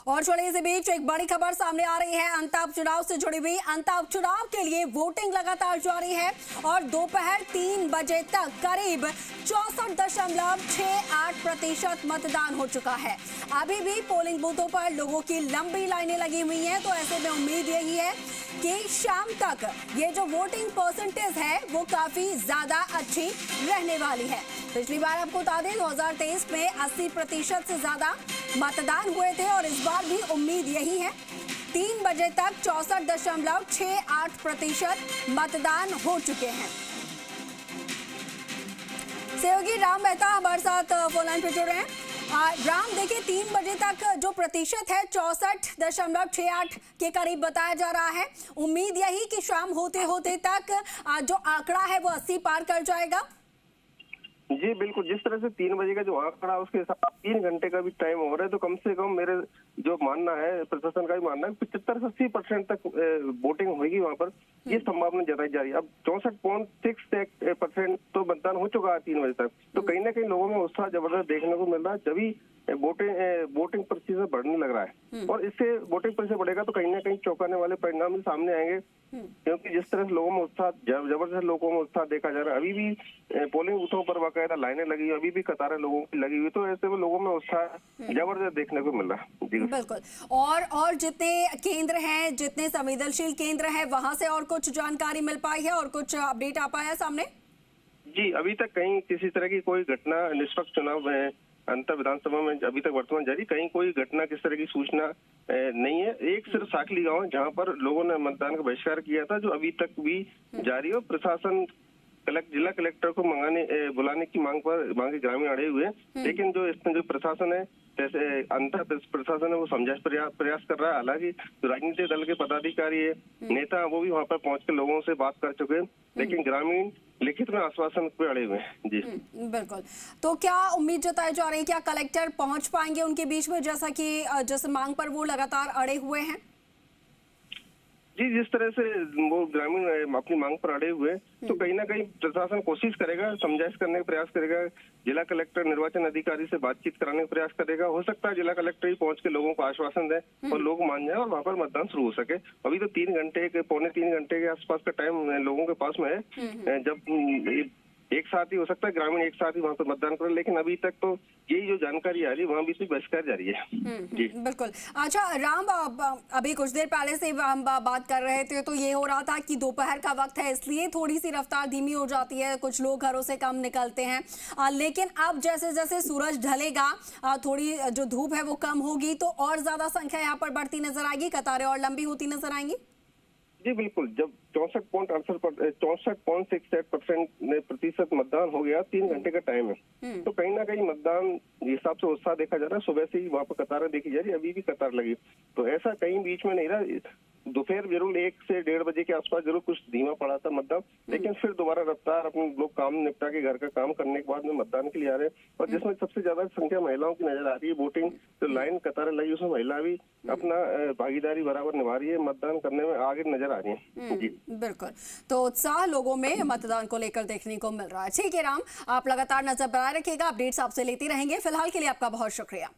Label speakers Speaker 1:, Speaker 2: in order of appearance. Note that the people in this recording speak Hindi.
Speaker 1: और छोड़े इसी बीच एक बड़ी खबर सामने आ रही है अंता उपचुनाव से जुड़ी हुई। अंता उपचुनाव के लिए वोटिंग लगातार जारी है और दोपहर 3 बजे तक करीब 64.68% मतदान हो चुका है। अभी भी पोलिंग बूथों पर लोगों की लंबी लाइनें लगी हुई हैं, तो ऐसे में उम्मीद यही है कि शाम तक ये जो वोटिंग परसेंटेज है वो काफी ज्यादा अच्छी रहने वाली है। पिछली बार आपको बता दें 2023 में 80% से ज्यादा मतदान हुए थे और इस बार भी उम्मीद यही है। 3 बजे तक 64.68% मतदान हो चुके हैं। सहयोगी राम मेहता हमारे साथ फोन लाइन पे जुड़ रहे हैं। राम, देखिए 3 बजे तक जो प्रतिशत है 64.68 के करीब बताया जा रहा है। उम्मीद यही कि शाम होते होते तक जो आंकड़ा है वो 80 पार कर जाएगा।
Speaker 2: जी बिल्कुल, जिस तरह से 3 बजे का जो आंकड़ा उसके हिसाब 3 घंटे का भी टाइम हो रहा है, तो कम से कम मेरे जो मानना है, प्रशासन का भी मानना है 75 से 80% तक वोटिंग होगी वहां पर, ये संभावना जताई जा रही है। अब 64.6% तो मतदान हो चुका है 3 बजे तक, तो कहीं ना कहीं लोगों में उत्साह जबरदस्त देखने को मिल रहा है। जब वोटिंग प्रतिशत बढ़ने लग रहा है और इससे वोटिंग प्रतिशत बढ़ेगा तो कहीं ना कहीं चौंकाने वाले परिणाम सामने आएंगे, क्योंकि जिस तरह से लोगों में उत्साह जबरदस्त लोगों में उत्साह देखा जा रहा है। अभी भी पोलिंग बूथों पर बाकायदा लाइनें लगी हुई, अभी भी कतारें लोगों की लगी हुई, तो ऐसे में लोगों में उत्साह जबरदस्त देखने को मिल रहा है।
Speaker 1: बिल्कुल। और जितने केंद्र हैं, जितने संवेदनशील केंद्र हैं, वहां से और कुछ जानकारी मिल पाई है और कुछ अपडेट आ पाया है सामने?
Speaker 2: जी, अभी तक कहीं किसी तरह की कोई घटना, निष्पक्ष चुनाव है अंतर विधानसभा में अभी तक वर्तमान जारी, कहीं कोई घटना किस तरह की सूचना नहीं है। एक सिर्फ साकली गांव है जहां पर लोगों ने मतदान का बहिष्कार किया था, जो अभी तक भी जारी है। प्रशासन जिला कलेक्टर को बुलाने की मांग ग्रामीण अड़े हुए हैं, लेकिन जो इसमें जो प्रशासन है, जैसे अंतर प्रशासन है, वो समझाइश प्रयास कर रहा है। हालांकि जो राजनीतिक दल के पदाधिकारी है, नेता, वो भी वहां पर पहुंच कर लोगों से बात कर चुके हैं, लेकिन ग्रामीण लिखित में आश्वासन पे अड़े हुए हैं। जी
Speaker 1: बिल्कुल। तो क्या उम्मीद जताई जा रही है, क्या कलेक्टर पहुंच पाएंगे उनके बीच में, जैसा कि जिस मांग पर वो लगातार अड़े हुए हैं?
Speaker 2: जी, जिस तरह से वो ग्रामीण अपनी मांग पर अड़े हुए, तो कहीं ना कहीं प्रशासन कोशिश करेगा, समझाइश करने का प्रयास करेगा, जिला कलेक्टर निर्वाचन अधिकारी से बातचीत कराने का प्रयास करेगा। हो सकता है जिला कलेक्टर ही पहुंच के लोगों को आश्वासन दे और लोग मान जाए और वहां पर मतदान शुरू हो सके। अभी तो पौने 3 घंटे के आसपास का टाइम लोगों के पास में है, जब एक साथ ही हो सकता है ग्रामीण एक साथ ही वहां पर मतदान करें, लेकिन अभी तक तो यही जो जानकारी आ रही है वहां भी सिर्फ बहिष्कार जारी है। जी
Speaker 1: बिल्कुल। अच्छा राम, अभी कुछ देर पहले से हम बात कर रहे थे, तो ये हो रहा था कि दोपहर का वक्त है, इसलिए थोड़ी सी रफ्तार धीमी हो जाती है, कुछ लोग घरों से कम निकलते हैं, लेकिन अब जैसे जैसे सूरज ढलेगा, थोड़ी जो धूप है वो कम होगी, तो और ज्यादा संख्या यहाँ पर बढ़ती नजर आएगी, कतारें और लंबी होती नजर आएंगी।
Speaker 2: जी बिल्कुल, जब 64.68% मतदान हो गया, 3 घंटे का टाइम है, तो कहीं ना कहीं मतदान हिसाब से उत्साह देखा जा रहा है। सुबह से ही वहां पर कतारें देखी जा रही है, अभी भी कतार लगी, तो ऐसा कहीं बीच में नहीं रहा। दोपहर जरूर 1 से 1:30 बजे के आसपास जरूर कुछ धीमा पड़ा था मतदान, लेकिन फिर दोबारा रफ्तार, अपने लोग काम निपटा के घर का काम करने के बाद में मतदान के लिए आ रहे हैं, और जिसमें सबसे ज्यादा संख्या महिलाओं की नजर आ रही है। वोटिंग जो लाइन कतारें लगी उसमें महिला भी अपना भागीदारी बराबर निभा रही है, मतदान करने में आगे नजर आ रही है। जी
Speaker 1: बिल्कुल, तो उत्साह लोगों में मतदान को लेकर देखने को मिल रहा है। ठीक है राम, आप लगातार नजर बनाए रखिएगा, अपडेट्स आपसे लेते रहेंगे। फिलहाल के लिए आपका बहुत शुक्रिया।